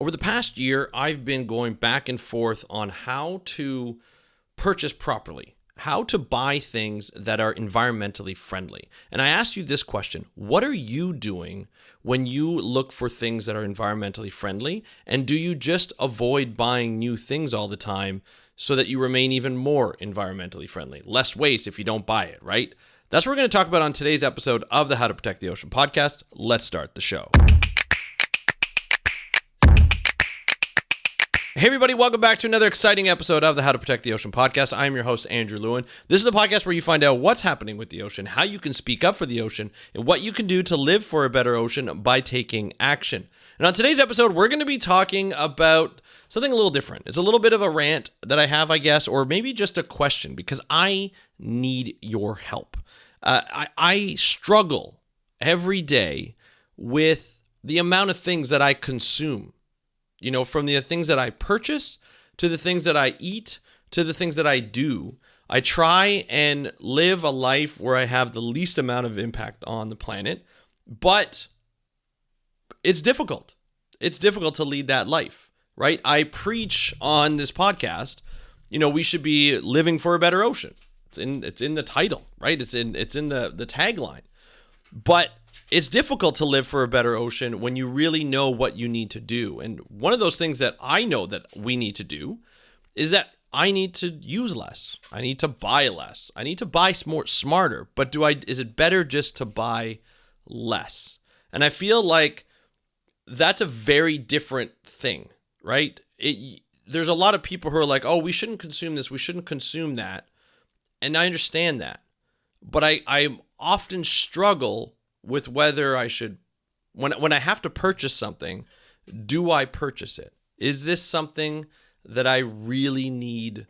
Over the past year, I've been going back and forth on how to purchase properly, how to buy things that are environmentally friendly. And I asked you this question: what are you doing when you look for things that are environmentally friendly? And do you just avoid buying new things all the time so that you remain even more environmentally friendly? Less waste if you don't buy it, right? That's what we're going to talk about on today's episode of the How to Protect the Ocean podcast. Let's start the show. Hey everybody, welcome back to another exciting episode of the How to Protect the Ocean podcast. I'm your host, Andrew Lewin. This is the podcast where you find out what's happening with the ocean, how you can speak up for the ocean, and what you can do to live for a better ocean by taking action. And on today's episode, we're going to be talking about something a little different. It's a little bit of a rant that I have, I guess, or maybe just a question, because I need your help. I struggle every day with the amount of things that I consume. You know, from the things that I purchase to the things that I eat to the things that I do. I try and live a life where I have the least amount of impact on the planet, but it's difficult. It's difficult to lead that life, right? I preach on this podcast, we should be living for a better ocean. It's in the title, right? It's in the tagline. But it's difficult to live for a better ocean when you really know what you need to do. And one of those things that I know that we need to do is that I need to use less. I need to buy less. I need to buy more smarter. But is it better just to buy less? And I feel like that's a very different thing, right? There's a lot of people who are like, oh, we shouldn't consume this. We shouldn't consume that. And I understand that. But I often struggle with whether I should, when I have to purchase something, do I purchase it? Is this something that I really need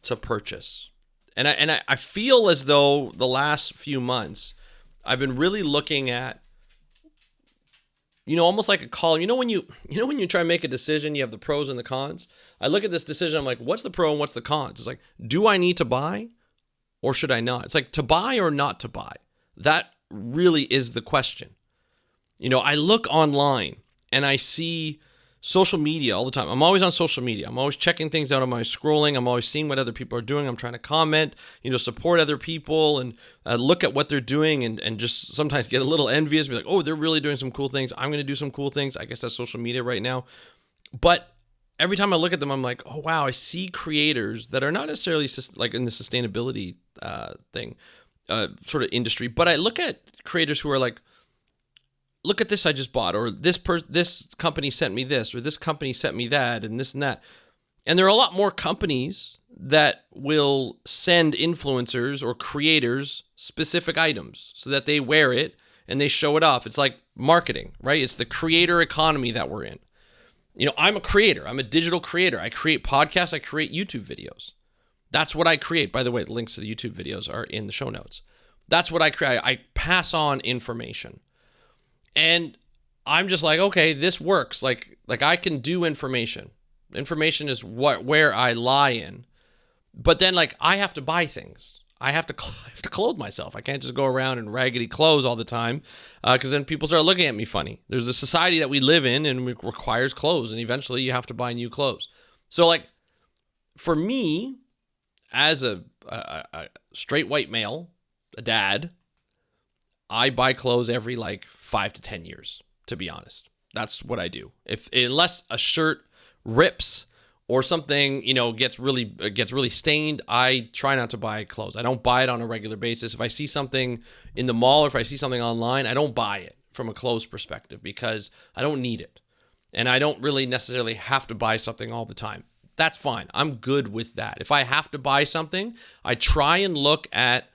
to purchase? And I feel as though the last few months, I've been really looking at, almost like a column. When you try and make a decision, you have the pros and the cons. I look at this decision, I'm like, what's the pro and what's the cons? It's like, do I need to buy or should I not? It's like, to buy or not to buy. That really is the question. I look online and I see social media all the time. I'm always on social media. I'm always checking things out. I'm always scrolling. I'm always seeing what other people are doing. I'm trying to comment, support other people and look at what they're doing and just sometimes get a little envious. Be like, oh, they're really doing some cool things. I'm going to do some cool things. I guess that's social media right now. But every time I look at them, I'm like, oh, wow, I see creators that are not necessarily like in the sustainability thing. Sort of industry, but I look at creators who are like, look at this I just bought, or this company sent me this, or this company sent me that, and this and that. And there are a lot more companies that will send influencers or creators specific items so that they wear it and they show it off. It's like marketing, right? It's the creator economy that we're in. I'm a creator. I'm a digital creator. I create podcasts. I create YouTube videos. That's what I create. By the way, the links to the YouTube videos are in the show notes. That's what I create. I pass on information. And I'm just like, okay, this works. Like I can do information. Information is where I lie in. But then I have to buy things. I have to clothe myself. I can't just go around in raggedy clothes all the time because then people start looking at me funny. There's a society that we live in and it requires clothes, and eventually you have to buy new clothes. So for me, as a straight white male, a dad, I buy clothes every 5 to 10 years, to be honest. That's what I do. Unless a shirt rips or something, gets really stained, I try not to buy clothes. I don't buy it on a regular basis. If I see something in the mall or if I see something online, I don't buy it from a clothes perspective because I don't need it. And I don't really necessarily have to buy something all the time. That's fine. I'm good with that. If I have to buy something, I try and look at,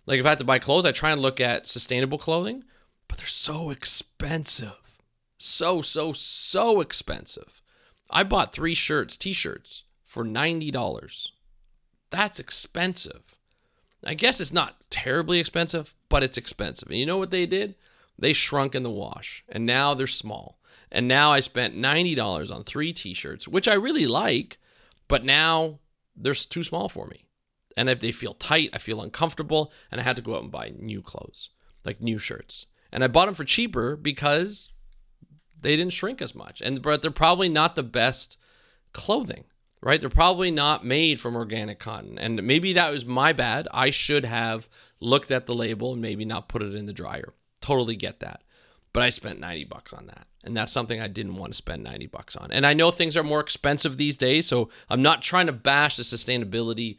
if I have to buy clothes, I try and look at sustainable clothing, but they're so expensive. So expensive. I bought 3 t-shirts for $90. That's expensive. I guess it's not terribly expensive, but it's expensive. And you know what they did? They shrunk in the wash, and now they're small. And now I spent $90 on 3 t-shirts, which I really like, but now they're too small for me. And if they feel tight, I feel uncomfortable, and I had to go out and buy new clothes, new shirts. And I bought them for cheaper because they didn't shrink as much. But they're probably not the best clothing, right? They're probably not made from organic cotton. And maybe that was my bad. I should have looked at the label and maybe not put it in the dryer. Totally get that. But I spent $90 on that. And that's something I didn't want to spend $90 on. And I know things are more expensive these days, so I'm not trying to bash the sustainability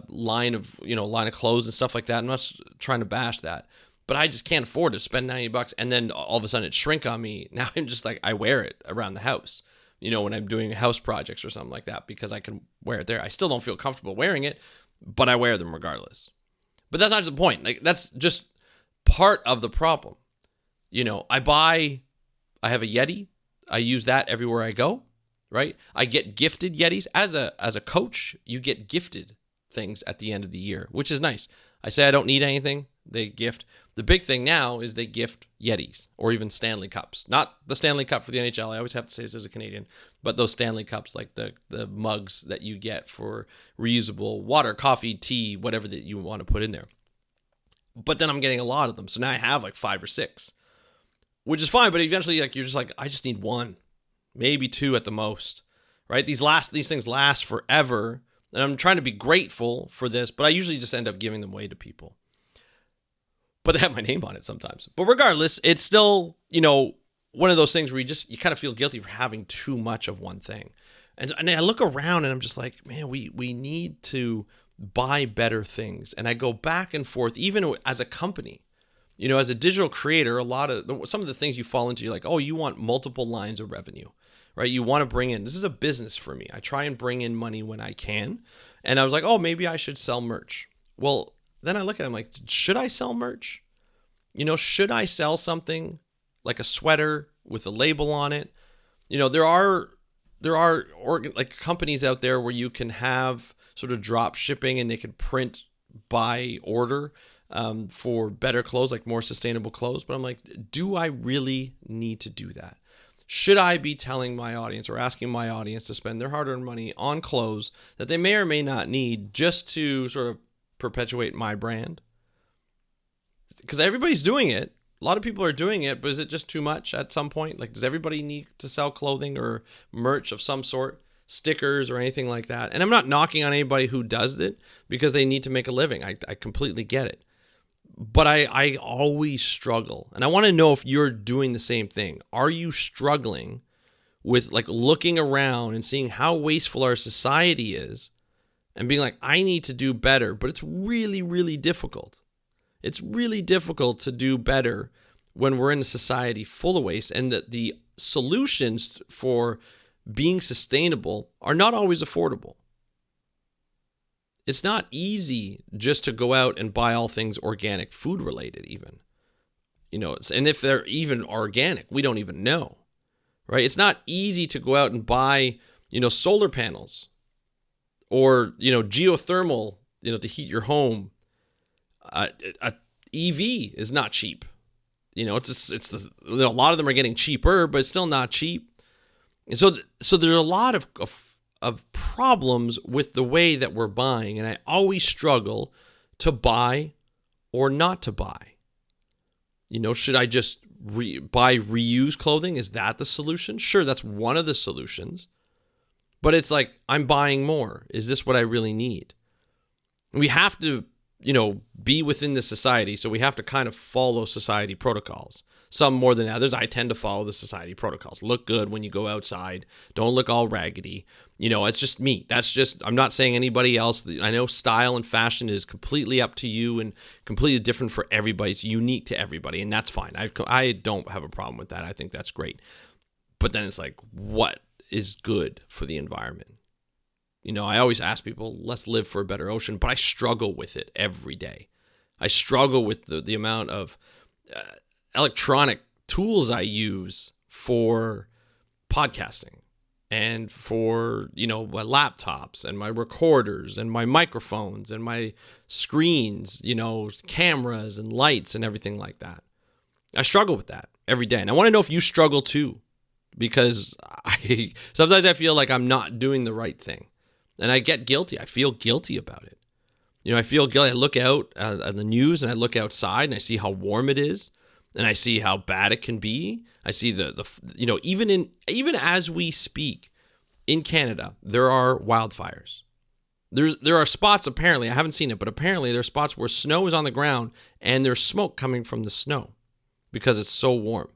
line of clothes and stuff like that. I'm not trying to bash that. But I just can't afford to spend $90 and then all of a sudden it shrink on me. Now I'm just like, I wear it around the house, when I'm doing house projects or something like that, because I can wear it there. I still don't feel comfortable wearing it, but I wear them regardless. But that's not the point. Like, that's just part of the problem. I have a Yeti. I use that everywhere I go, right? I get gifted Yetis. As a coach, you get gifted things at the end of the year, which is nice. I say I don't need anything. They gift. The big thing now is they gift Yetis or even Stanley Cups. Not the Stanley Cup for the NHL. I always have to say this as a Canadian, but those Stanley Cups, like the mugs that you get for reusable water, coffee, tea, whatever that you want to put in there. But then I'm getting a lot of them. So now I have like 5 or 6, which is fine. But eventually, you're just like, I just need 1, maybe 2 at the most, right? These things last forever. And I'm trying to be grateful for this, but I usually just end up giving them away to people. But they have my name on it sometimes. But regardless, it's still, one of those things where you kind of feel guilty for having too much of one thing. And I look around and I'm just like, man, we need to buy better things. And I go back and forth, even as a company, as a digital creator, some of the things you fall into, you're like, oh, you want multiple lines of revenue, right? You want to bring in, this is a business for me. I try and bring in money when I can. And I was like, oh, maybe I should sell merch. Well, then I look at it, I'm like, should I sell merch? Should I sell something like a sweater with a label on it? There are like companies out there where you can have sort of drop shipping and they can print by order for better clothes, like more sustainable clothes. But I'm like, do I really need to do that? Should I be telling my audience or asking my audience to spend their hard-earned money on clothes that they may or may not need just to sort of perpetuate my brand? Because everybody's doing it. A lot of people are doing it, but is it just too much at some point? Like, does everybody need to sell clothing or merch of some sort, stickers or anything like that? And I'm not knocking on anybody who does it because they need to make a living. I completely get it. But I always struggle. And I want to know if you're doing the same thing. Are you struggling with like looking around and seeing how wasteful our society is and being like, I need to do better, but it's really, really difficult. It's really difficult to do better when we're in a society full of waste, and that the solutions for being sustainable are not always affordable. It's not easy just to go out and buy all things organic, food related even. And if they're even organic, we don't even know, right? It's not easy to go out and buy, solar panels or, geothermal, to heat your home. A EV is not cheap. A lot of them are getting cheaper, but it's still not cheap. And so there's a lot of problems with the way that we're buying, and I always struggle to buy or not to buy. Should I just buy reused clothing? Is that the solution? Sure, that's one of the solutions. But it's like, I'm buying more. Is this what I really need? We have to, be within the society, so we have to kind of follow society protocols. Some more than others. I tend to follow the society protocols. Look good when you go outside. Don't look all raggedy. It's just me. I'm not saying anybody else. I know style and fashion is completely up to you and completely different for everybody. It's unique to everybody, and that's fine. I don't have a problem with that. I think that's great. But then it's like, what is good for the environment? I always ask people, let's live for a better ocean, but I struggle with it every day. I struggle with the amount of electronic tools I use for podcasting and for, my laptops and my recorders and my microphones and my screens, cameras and lights and everything like that. I struggle with that every day. And I want to know if you struggle too, because sometimes I feel like I'm not doing the right thing. And I get guilty. I feel guilty about it. I feel guilty. I look out at the news and I look outside and I see how warm it is. and I see how bad it can be. I see even as we speak in Canada, there are wildfires. There are spots, apparently, I haven't seen it, but apparently there are spots where snow is on the ground and there's smoke coming from the snow because it's so warm.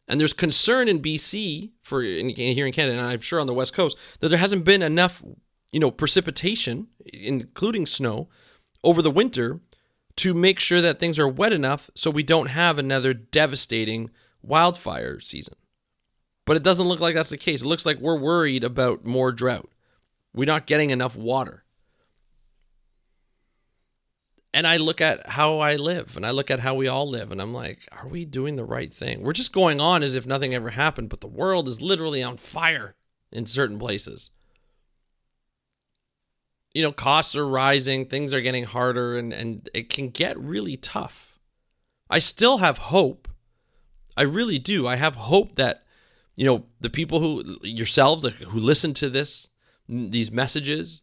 And there's concern in BC here in Canada, and I'm sure on the West Coast, that there hasn't been enough, precipitation, including snow, over the winter to make sure that things are wet enough so we don't have another devastating wildfire season. But it doesn't look like that's the case. It looks like we're worried about more drought. We're not getting enough water. And I look at how I live, and I look at how we all live, and I'm like, are we doing the right thing? We're just going on as if nothing ever happened, but the world is literally on fire in certain places. Costs are rising, things are getting harder, and it can get really tough. I still have hope. I really do. I have hope that, the people yourselves who listen to these messages,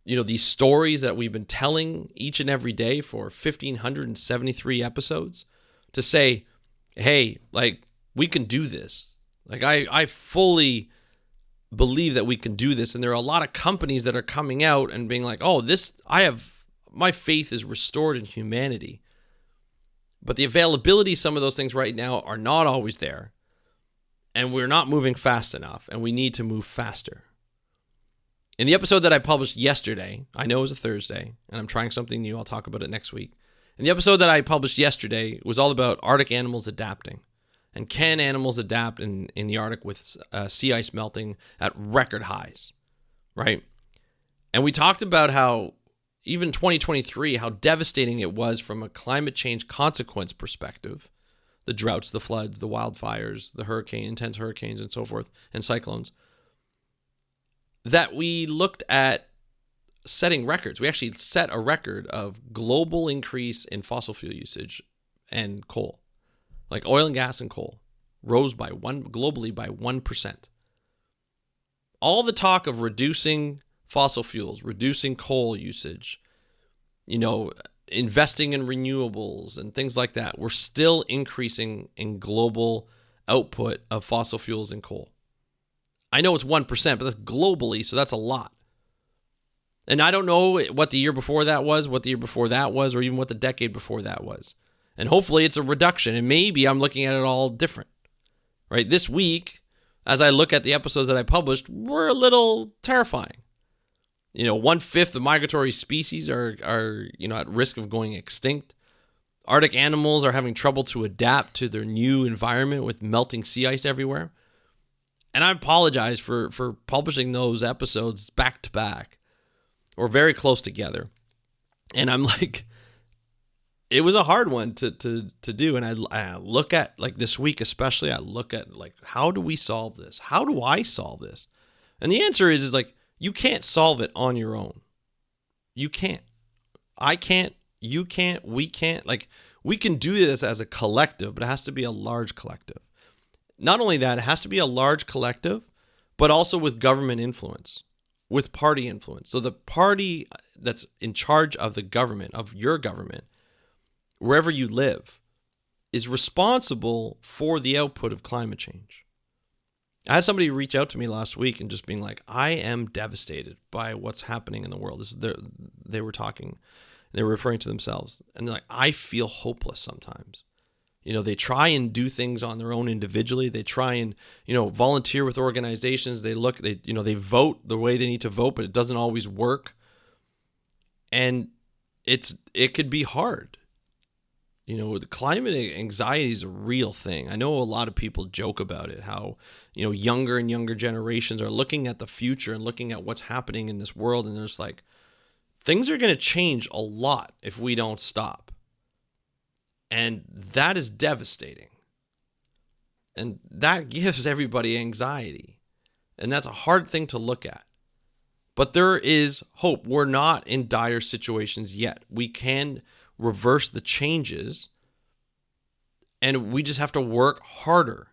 these stories that we've been telling each and every day for 1,573 episodes, to say, hey, we can do this. I fully believe that we can do this. And there are a lot of companies that are coming out and being like, oh, my faith is restored in humanity. But the availability of some of those things right now are not always there. And we're not moving fast enough, and we need to move faster. In the episode that I published yesterday, I know it was a Thursday, and I'm trying something new. I'll talk about it next week. In the episode that I published yesterday, it was all about Arctic animals adapting. And can animals adapt in the Arctic with sea ice melting at record highs, right? And we talked about how even 2023, how devastating it was from a climate change consequence perspective. The droughts, the floods, the wildfires, the intense hurricanes, and so forth, and cyclones. That we looked at setting records. We actually set a record of global increase in fossil fuel usage and coal. Like oil and gas and coal rose globally by 1%. All the talk of reducing fossil fuels, reducing coal usage, investing in renewables and things like that, we're still increasing in global output of fossil fuels and coal. I know it's 1%, but that's globally, so that's a lot. And I don't know what the year before that was, what the year before that was, or even what the decade before that was. And hopefully it's a reduction, and maybe I'm looking at it all different, right? This week, as I look at the episodes that I published, were a little terrifying. 1/5 of migratory species are at risk of going extinct. Arctic animals are having trouble to adapt to their new environment with melting sea ice everywhere. And I apologize for publishing those episodes back to back or very close together. And I'm like, it was a hard one to do. And I look at, this week especially, I look at, how do we solve this? How do I solve this? And the answer is you can't solve it on your own. You can't. I can't. You can't. We can't. We can do this as a collective, but it has to be a large collective. Not only that, it has to be a large collective, but also with government influence, with party influence. So the party that's in charge of the government, of your government, wherever you live, is responsible for the output of climate change. I had somebody reach out to me last week and just being like, I am devastated by what's happening in the world. They were referring to themselves. And they're like, I feel hopeless sometimes. They try and do things on their own individually. They try and, volunteer with organizations. They vote the way they need to vote, but it doesn't always work. And it could be hard. The climate anxiety is a real thing. I know a lot of people joke about it, how, younger and younger generations are looking at the future and looking at what's happening in this world. And there's things are going to change a lot if we don't stop. And that is devastating. And that gives everybody anxiety. And that's a hard thing to look at. But there is hope. We're not in dire situations yet. We can reverse the changes, and we just have to work harder,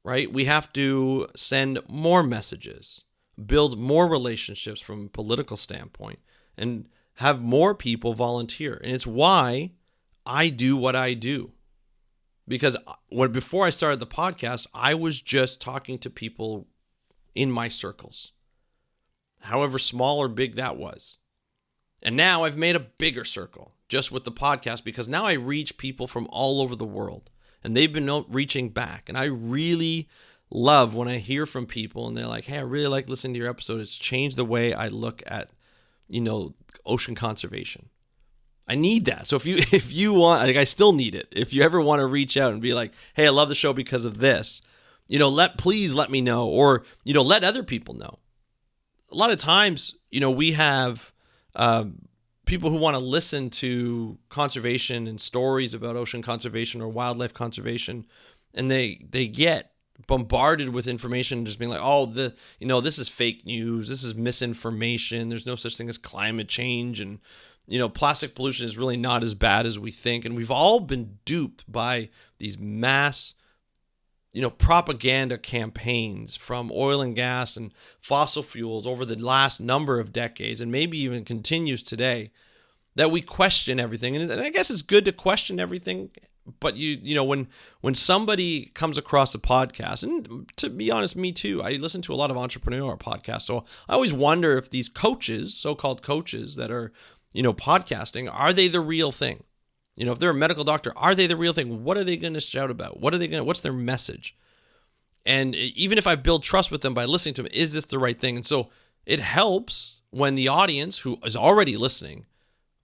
right? We have to send more messages, build more relationships from a political standpoint, and have more people volunteer. And it's why I do what I do. Because before I started the podcast, I was just talking to people in my circles, however small or big that was. And now I've made a bigger circle just with the podcast, because now I reach people from all over the world, and they've been reaching back. And I really love when I hear from people and they're like, hey, I really like listening to your episode. It's changed the way I look at, ocean conservation. I need that. So if you want, I still need it. If you ever want to reach out and be like, hey, I love the show because of this, please let me know, or, let other people know. A lot of times, we have people who want to listen to conservation and stories about ocean conservation or wildlife conservation, and they get bombarded with information, just being like, oh, this is fake news, this is misinformation, there's no such thing as climate change, and plastic pollution is really not as bad as we think. And we've all been duped by these mass propaganda campaigns from oil and gas and fossil fuels over the last number of decades, and maybe even continues today, that we question everything. And I guess it's good to question everything, but when somebody comes across a podcast, and to be honest, me too, I listen to a lot of entrepreneur podcasts, so I always wonder if these coaches, so-called coaches that are podcasting, are they the real thing? If they're a medical doctor, are they the real thing? What are they going to shout about? What's their message? And even if I build trust with them by listening to them, is this the right thing? And so it helps when the audience who is already listening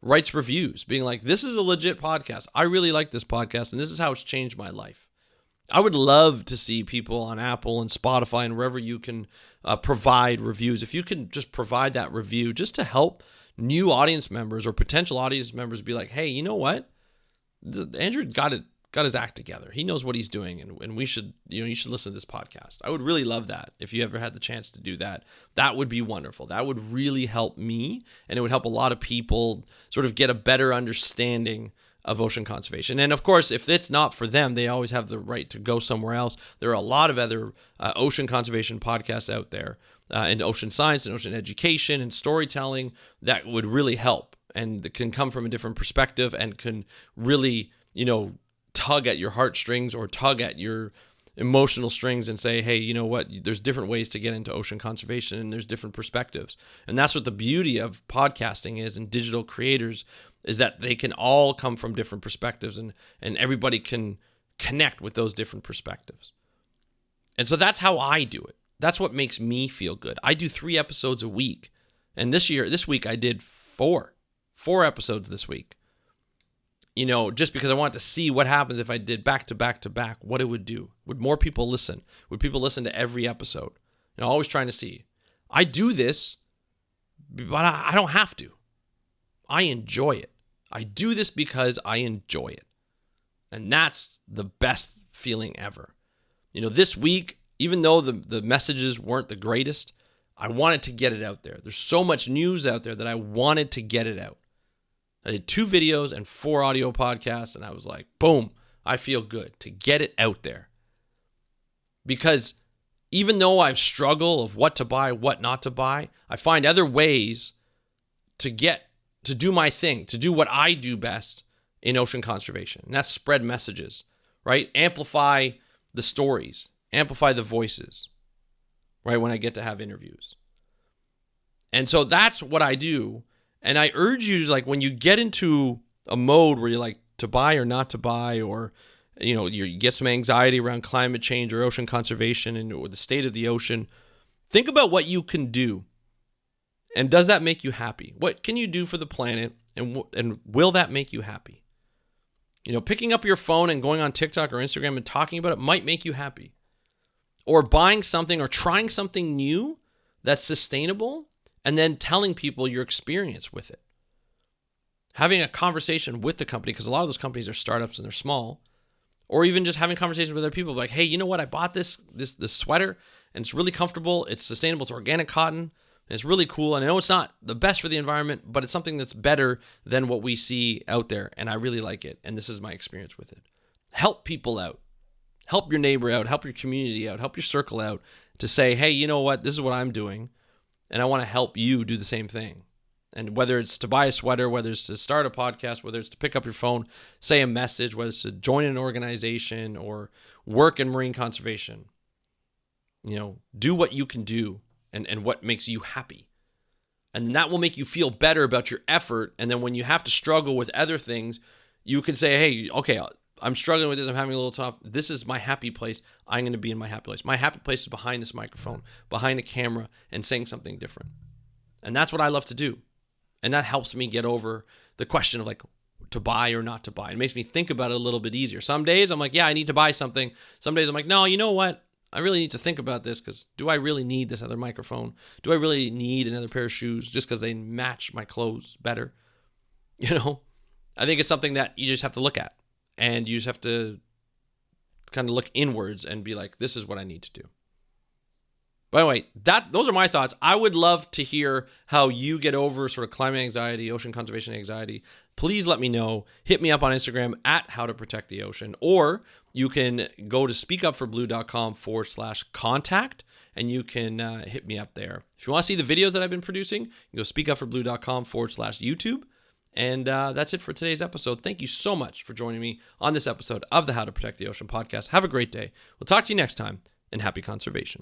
writes reviews being like, this is a legit podcast. I really like this podcast, and this is how it's changed my life. I would love to see people on Apple and Spotify and wherever you can provide reviews. If you can just provide that review just to help new audience members or potential audience members be like, hey, you know what? Andrew got his act together. He knows what he's doing, and we should, you should listen to this podcast. I would really love that if you ever had the chance to do that. That would be wonderful. That would really help me, and it would help a lot of people sort of get a better understanding of ocean conservation. And of course, if it's not for them, they always have the right to go somewhere else. There are a lot of other ocean conservation podcasts out there, and ocean science and ocean education and storytelling that would really help, and that can come from a different perspective and can really, tug at your heartstrings or tug at your emotional strings and say, hey, you know what? There's different ways to get into ocean conservation, and there's different perspectives. And that's what the beauty of podcasting is, and digital creators, is that they can all come from different perspectives, and everybody can connect with those different perspectives. And so that's how I do it. That's what makes me feel good. I do 3 episodes a week. And this week I did 4 episodes this week. Just because I wanted to see what happens if I did back to back to back, what it would do. Would more people listen? Would people listen to every episode? Always trying to see. I do this, but I don't have to. I enjoy it. I do this because I enjoy it. And that's the best feeling ever. This week, even though the messages weren't the greatest, I wanted to get it out there. There's so much news out there that I wanted to get it out. I did 2 videos and 4 audio podcasts, and I was like, boom, I feel good to get it out there. Because even though I've struggled of what to buy, what not to buy, I find other ways to do my thing, to do what I do best in ocean conservation. And that's spread messages, right? Amplify the stories, amplify the voices, right? When I get to have interviews. And so that's what I do. And I urge you to, like, when you get into a mode where you're like to buy or not to buy, or, you get some anxiety around climate change or ocean conservation or the state of the ocean, think about what you can do. And does that make you happy? What can you do for the planet? And will that make you happy? Picking up your phone and going on TikTok or Instagram and talking about it might make you happy. Or buying something or trying something new that's sustainable, and then telling people your experience with it. Having a conversation with the company, because a lot of those companies are startups and they're small, or even just having conversations with other people like, hey, you know what? I bought this sweater, and it's really comfortable. It's sustainable. It's organic cotton. And it's really cool. And I know it's not the best for the environment, but it's something that's better than what we see out there. And I really like it. And this is my experience with it. Help people out. Help your neighbor out. Help your community out. Help your circle out to say, hey, you know what? This is what I'm doing. And I want to help you do the same thing. And whether it's to buy a sweater, whether it's to start a podcast, whether it's to pick up your phone, say a message, whether it's to join an organization or work in marine conservation, do what you can do and what makes you happy. And that will make you feel better about your effort. And then when you have to struggle with other things, you can say, hey, okay, I'm struggling with this. I'm having a little tough. This is my happy place. I'm going to be in my happy place. My happy place is behind this microphone, behind a camera, and saying something different. And that's what I love to do. And that helps me get over the question of to buy or not to buy. It makes me think about it a little bit easier. Some days I'm like, yeah, I need to buy something. Some days I'm like, no, you know what? I really need to think about this because do I really need this other microphone? Do I really need another pair of shoes just because they match my clothes better? I think it's something that you just have to look at, and you just have to kind of look inwards and be like, this is what I need to do. By the way, those are my thoughts. I would love to hear how you get over sort of climate anxiety, ocean conservation anxiety. Please let me know. Hit me up on Instagram at How to Protect the Ocean, or you can go to speakupforblue.com/contact, and you can hit me up there. If you want to see the videos that I've been producing, you can go speakupforblue.com/YouTube. And that's it for today's episode. Thank you so much for joining me on this episode of the How to Protect the Ocean podcast. Have a great day. We'll talk to you next time, and happy conservation.